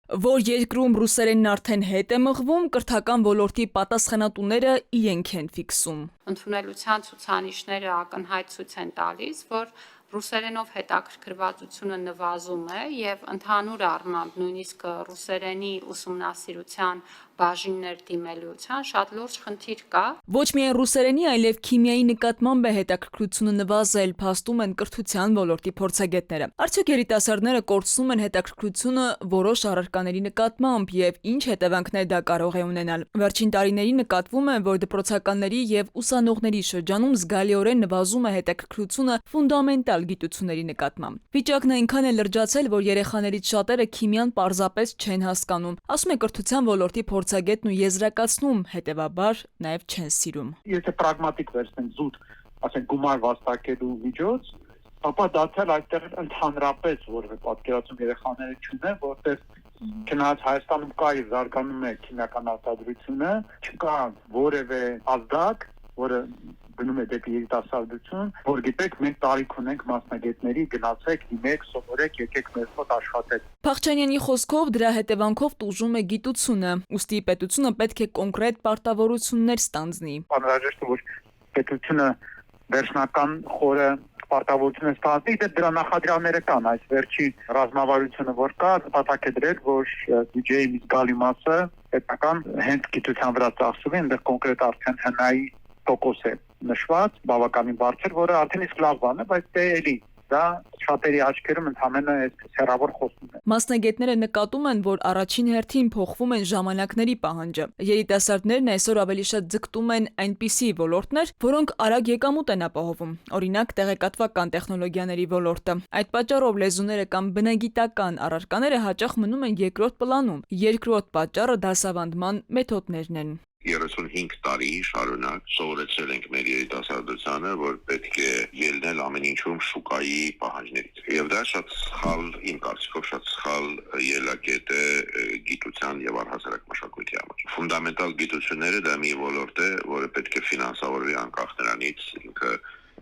Որ երկրում ռուսերենն արդեն հետ է մղվում, կրթական ոլորտի պատասխանատուները իրենք են ֆիքսում։ Ընդունելության ցուցանիշները ակնհայտ ցույց են տալիս, որ ռուսերենով հետաքրքրվածությունը նվազում է եւ ընդհանուր առմամբ նույնիսկ ռուսերենի ուսումնասիրության բաժիններ դիմելիության շատ լուրջ խնդիր կա։ Ոչ միայն ռուսերենի, այլև քիմիայի նկատմամբ է հետաքրքրությունը նվազել, փաստում են կրթության ոլորտի փորձագետները։ Արդյոք երիտասարդները կորցնում են հետաքրքրությունը որոշ առարկաների նկատմամբ եւ ինչ հետևանքներ դա կարող է ունենալ։ Վերջին տարիներին նկատվում է, որ դպրոցականների եւ ուսանողների շրջանում զգալիորեն նվազում է հետաքրքրությունը ֆունդամենտալ գիտությունների նկատմամբ։ Վիճակն այնքան է լրջացել, որ երեխաներից շատերը քիմիան պարզապես չեն հասկանում, ասում է կրթության ոլորտի փորձագետն ու եզրակացնում, հետևաբար նաև չեն սիրում։ Եթե պրագմատիկ վերցնենք զուտ, ասենք գումար վաստակելու միջոց, ապա դարձյալ այդտեղ ընդհանրապես որևէ պատկերացում երեխաները չունեն, որտեղ չնայած Հայաստանում կա եւ զարգանում է քիմիական արտադրությունը, չկա որևէ ազգակ, որը գնում է դեպի երիտասարդություն, որ գիտեք, մենք տարիք ունենք մասնագետների, գնացեք, դիմեք, սովորեք, եկեք մեզ մոտ աշխատեք։ Փախչանյանի խոսքով դրա հետևանքով տուժում է գիտությունը, ուստի պետությունը պետք է կոնկրետ պարտավորություններ ստանձնի։ Անհրաժեշտ է, որ պետությունը վերջնական խորը պարտավորություն է ստանձնի, դրա նախադրյալները կան, այս վերջի ռազմավարությունը որ կա, նպատակ է դրել, որ բյուջեի մի զգալի մասը պետական հենց գիտության վրա ծախսվի, այնտեղ կոնկրետ արդեն հնայի տոկոս է նշված, բավականին բարձր, որը արդեն իսկ լավ բան է, բայց դե էլի դա շատերի աչքերում ընդհանրապես այսպես հեռավոր խոսում է։ Մասնագետները նկատում են, որ առաջին հերթին փոխվում են ժամանակների պահանջը։ Երիտասարդներն այսօր ավելի շատ ձգտում են այնպիսի ոլորտներ, որոնք արագ եկամուտ են ապահովում, օրինակ տեղեկատվական տեխնոլոգիաների ոլորտը։ Այդ պատճառով լեզուները կամ բնագիտական առարկաները հաճախ մնում են երկրորդ պլանում։ Երկրորդ պատճառը դասավանդման մեթոդներն են։ 35 տարի շարունակ սովորեցրել ենք մեր երիտասարդությանը, որ պետք է ելնել ամեն ինչում շուկայի պահանջներից։ Եվ դա շատ սխալ, իմ կարծիքով շատ սխալ ելակետ է գիտության եւ առհասարակ մշակույթի համար։ Ֆունդամենտալ գիտությունները դա մի ոլորտ է, որը պետք է ֆինանսավորվի անկախ նրանից ինքը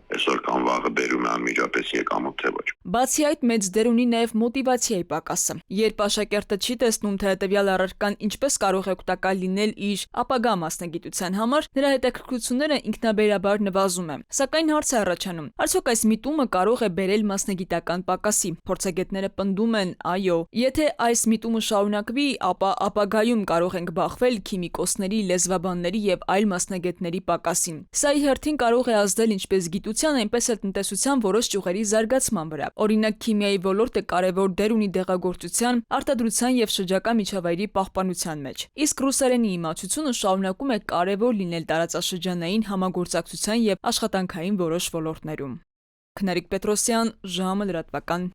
այսօր կամ վաղը բերում է անմիջապես եկամուտ թե ոչ։ Բացի այդ, մեծ դեր ունի նաև մոտիվացիայի պակասը։ Երբ աշակերտը չի տեսնում, թե հետևյալ առարկան ինչպես կարող է օգտակար լինել իր ապագա մասնագիտության համար, նրա հետաքրքրությունները ինքնաբերաբար նվազում է։ Սակայն հարց է առաջանում. արդյոք այս միտումը կարող է բերել մասնագիտական պակասի։ Փորձագետները պնդում են, այո, եթե այս միտումը շարունակվի, ապա ապագայում կարող ենք բախվել քիմիկոսների, լեզվաբանների եւ այլ մասնագետների պակասին։ Սա ի հերթին կարող է ազդել ինչպես գիտության, այնպես էլ տնտեսության որոշ ճյուղերի զարգացման վրա։ Օրինակ, քիմիայի ոլորտը կարևոր դեր ունի դեղագործության, արտադրության եւ շրջակա միջավայրի պահպանության մեջ։ Իսկ ռուսերենի իմացությունը շարունակում է կարևոր լինել տարածաշրջանային համագործակցության եւ աշխատանքային որոշ ոլորտներում։ Քնարիկ Պետրոսյան, ժամը լրատվական։